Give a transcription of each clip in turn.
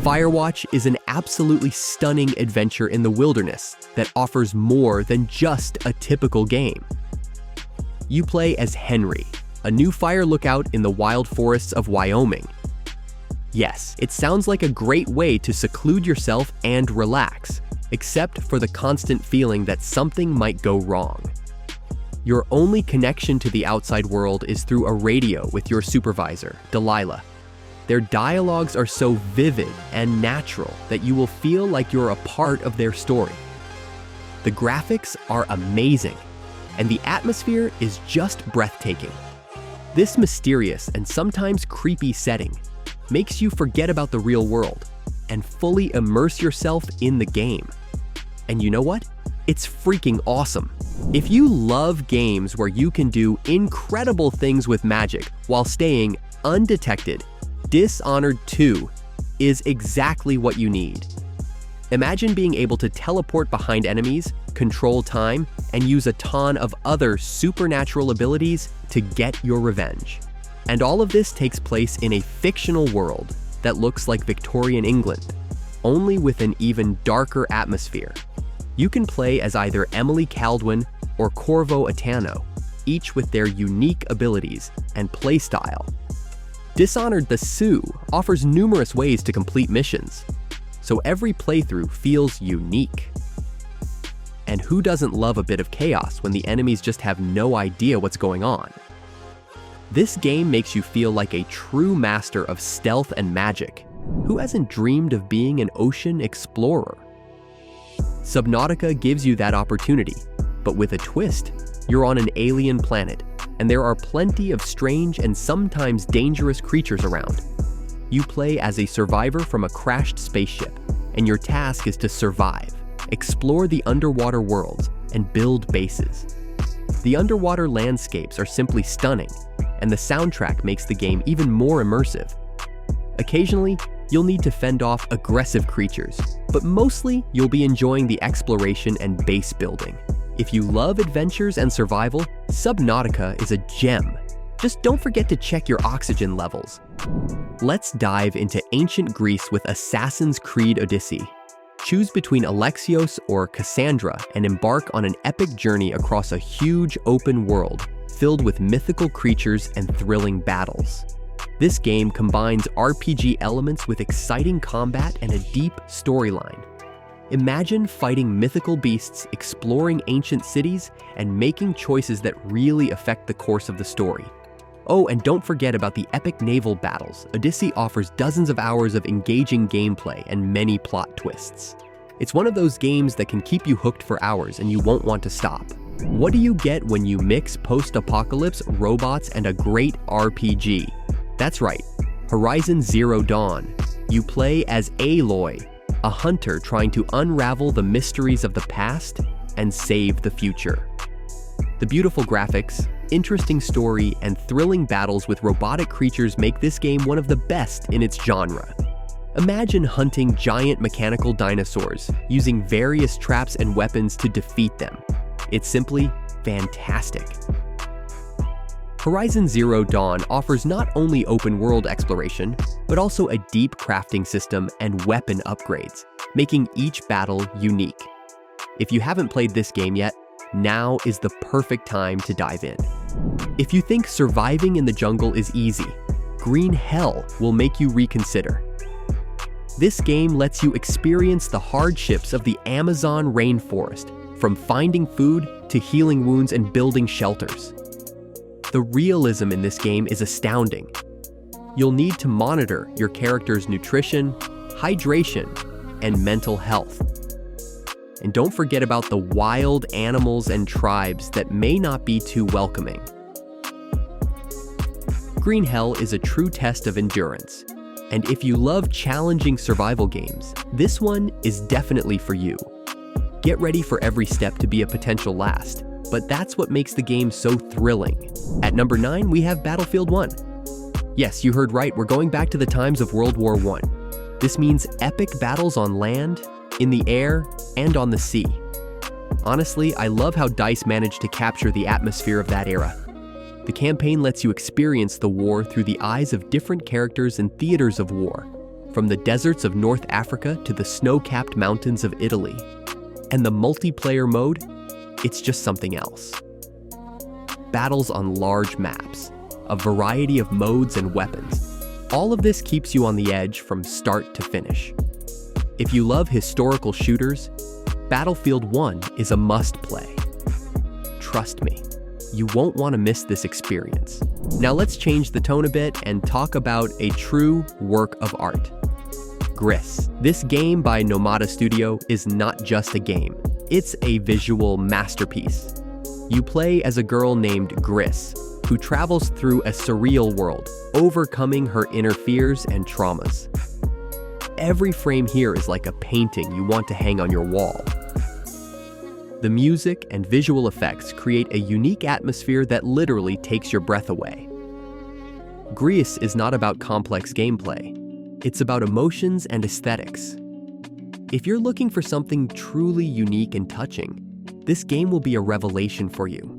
Firewatch is an absolutely stunning adventure in the wilderness that offers more than just a typical game. You play as Henry, a new fire lookout in the wild forests of Wyoming. Yes, it sounds like a great way to seclude yourself and relax, except for the constant feeling that something might go wrong. Your only connection to the outside world is through a radio with your supervisor, Delilah. Their dialogues are so vivid and natural that you will feel like you're a part of their story. The graphics are amazing, and the atmosphere is just breathtaking. This mysterious and sometimes creepy setting makes you forget about the real world and fully immerse yourself in the game. And you know what? It's freaking awesome. If you love games where you can do incredible things with magic while staying undetected, Dishonored 2 is exactly what you need. Imagine being able to teleport behind enemies, control time, and use a ton of other supernatural abilities to get your revenge. And all of this takes place in a fictional world that looks like Victorian England, only with an even darker atmosphere. You can play as either Emily Caldwin or Corvo Atano, each with their unique abilities and playstyle. Dishonored the Sioux offers numerous ways to complete missions, so every playthrough feels unique. And who doesn't love a bit of chaos when the enemies just have no idea what's going on? This game makes you feel like a true master of stealth and magic. Who hasn't dreamed of being an ocean explorer? Subnautica gives you that opportunity, but with a twist. You're on an alien planet, and there are plenty of strange and sometimes dangerous creatures around. You play as a survivor from a crashed spaceship, and your task is to survive, explore the underwater worlds, and build bases. The underwater landscapes are simply stunning, and the soundtrack makes the game even more immersive. Occasionally, you'll need to fend off aggressive creatures, but mostly you'll be enjoying the exploration and base building. If you love adventures and survival, Subnautica is a gem. Just don't forget to check your oxygen levels. Let's dive into ancient Greece with Assassin's Creed Odyssey. Choose between Alexios or Cassandra and embark on an epic journey across a huge open world filled with mythical creatures and thrilling battles. This game combines RPG elements with exciting combat and a deep storyline. Imagine fighting mythical beasts, exploring ancient cities, and making choices that really affect the course of the story. Oh, and don't forget about the epic naval battles. Odyssey offers dozens of hours of engaging gameplay and many plot twists. It's one of those games that can keep you hooked for hours and you won't want to stop. What do you get when you mix post-apocalypse, robots, and a great RPG? That's right, Horizon Zero Dawn. You play as Aloy, a hunter trying to unravel the mysteries of the past and save the future. The beautiful graphics, interesting story, and thrilling battles with robotic creatures make this game one of the best in its genre. Imagine hunting giant mechanical dinosaurs, using various traps and weapons to defeat them. It's simply fantastic. Horizon Zero Dawn offers not only open-world exploration, but also a deep crafting system and weapon upgrades, making each battle unique. If you haven't played this game yet, now is the perfect time to dive in. If you think surviving in the jungle is easy, Green Hell will make you reconsider. This game lets you experience the hardships of the Amazon rainforest, from finding food to healing wounds and building shelters. The realism in this game is astounding. You'll need to monitor your character's nutrition, hydration, and mental health. And don't forget about the wild animals and tribes that may not be too welcoming. Green Hell is a true test of endurance, and if you love challenging survival games, this one is definitely for you. Get ready for every step to be a potential last, but that's what makes the game so thrilling. At number 9, we have Battlefield 1. Yes, you heard right, we're going back to the times of World War I. This means epic battles on land, in the air, and on the sea. Honestly, I love how DICE managed to capture the atmosphere of that era. The campaign lets you experience the war through the eyes of different characters and theaters of war, from the deserts of North Africa to the snow-capped mountains of Italy. And the multiplayer mode, it's just something else. Battles on large maps, a variety of modes and weapons. All of this keeps you on the edge from start to finish. If you love historical shooters, Battlefield 1 is a must-play. Trust me, you won't want to miss this experience. Now let's change the tone a bit and talk about a true work of art. Gris. This game by Nomada Studio is not just a game. It's a visual masterpiece. You play as a girl named Gris, who travels through a surreal world, overcoming her inner fears and traumas. Every frame here is like a painting you want to hang on your wall. The music and visual effects create a unique atmosphere that literally takes your breath away. Gris is not about complex gameplay. It's about emotions and aesthetics. If you're looking for something truly unique and touching, this game will be a revelation for you.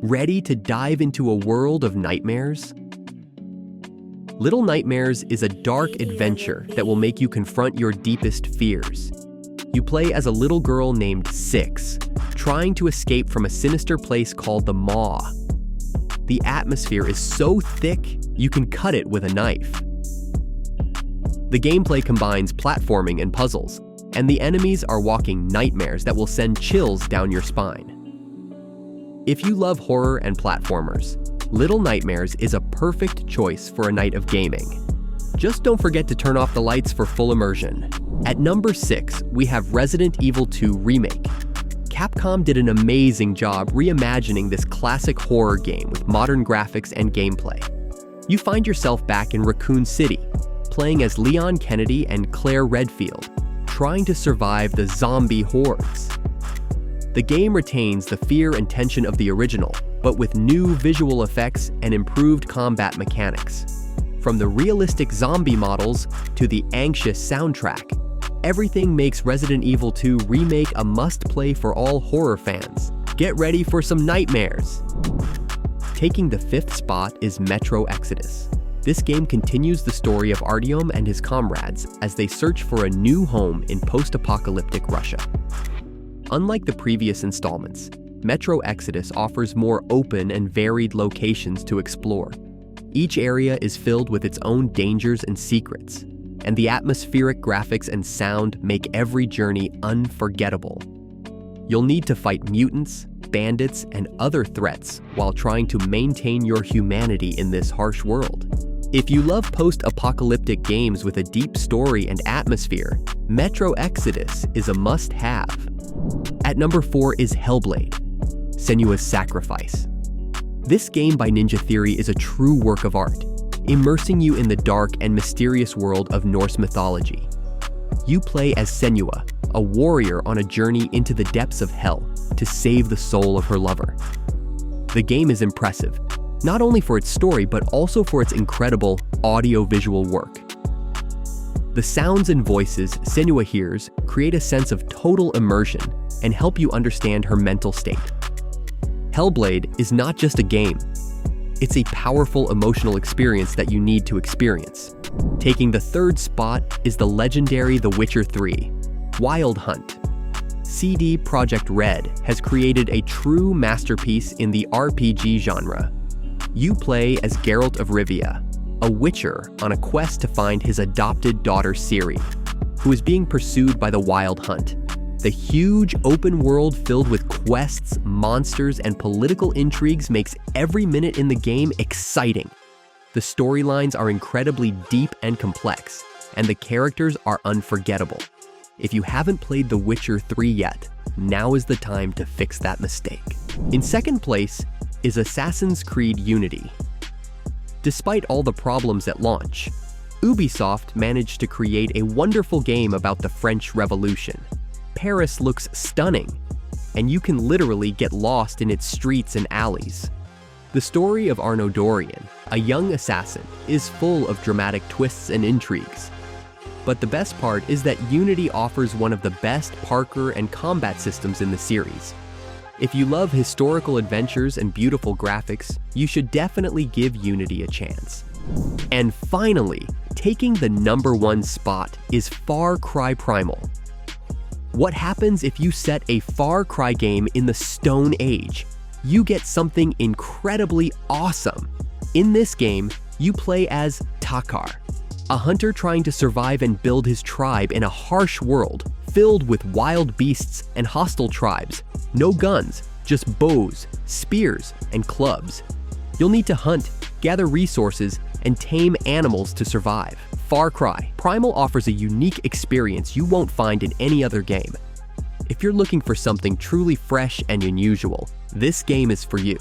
Ready to dive into a world of nightmares? Little Nightmares is a dark adventure that will make you confront your deepest fears. You play as a little girl named Six, trying to escape from a sinister place called the Maw. The atmosphere is so thick, you can cut it with a knife. The gameplay combines platforming and puzzles, and the enemies are walking nightmares that will send chills down your spine. If you love horror and platformers, Little Nightmares is a perfect choice for a night of gaming. Just don't forget to turn off the lights for full immersion. At number 6, we have Resident Evil 2 Remake. Capcom did an amazing job reimagining this classic horror game with modern graphics and gameplay. You find yourself back in Raccoon City, playing as Leon Kennedy and Claire Redfield, trying to survive the zombie hordes. The game retains the fear and tension of the original, but with new visual effects and improved combat mechanics. From the realistic zombie models to the anxious soundtrack, everything makes Resident Evil 2 Remake a must-play for all horror fans. Get ready for some nightmares! Taking the 5th spot is Metro Exodus. This game continues the story of Artyom and his comrades as they search for a new home in post-apocalyptic Russia. Unlike the previous installments, Metro Exodus offers more open and varied locations to explore. Each area is filled with its own dangers and secrets, and the atmospheric graphics and sound make every journey unforgettable. You'll need to fight mutants, bandits, and other threats while trying to maintain your humanity in this harsh world. If you love post-apocalyptic games with a deep story and atmosphere, Metro Exodus is a must-have. At number 4 is Hellblade, Senua's Sacrifice. This game by Ninja Theory is a true work of art, immersing you in the dark and mysterious world of Norse mythology. You play as Senua, a warrior on a journey into the depths of hell to save the soul of her lover. The game is impressive, not only for its story but also for its incredible audio-visual work. The sounds and voices Senua hears create a sense of total immersion and help you understand her mental state. Hellblade is not just a game, it's a powerful emotional experience that you need to experience. Taking the 3rd spot is the legendary The Witcher 3, Wild Hunt. CD Projekt Red has created a true masterpiece in the RPG genre. You play as Geralt of Rivia, a witcher on a quest to find his adopted daughter Ciri, who is being pursued by the Wild Hunt. The huge open world filled with quests, monsters, and political intrigues makes every minute in the game exciting. The storylines are incredibly deep and complex, and the characters are unforgettable. If you haven't played The Witcher 3 yet, now is the time to fix that mistake. In 2nd place is Assassin's Creed Unity. Despite all the problems at launch, Ubisoft managed to create a wonderful game about the French Revolution. Paris looks stunning, and you can literally get lost in its streets and alleys. The story of Arnaud Dorian, a young assassin, is full of dramatic twists and intrigues. But the best part is that Unity offers one of the best parkour and combat systems in the series. If you love historical adventures and beautiful graphics, you should definitely give Unity a chance. And finally, taking the #1 spot is Far Cry Primal. What happens if you set a Far Cry game in the Stone Age? You get something incredibly awesome. In this game, you play as Takar, a hunter trying to survive and build his tribe in a harsh world filled with wild beasts and hostile tribes. No guns, just bows, spears, and clubs. You'll need to hunt, gather resources, and tame animals to survive. Far Cry Primal offers a unique experience you won't find in any other game. If you're looking for something truly fresh and unusual, this game is for you.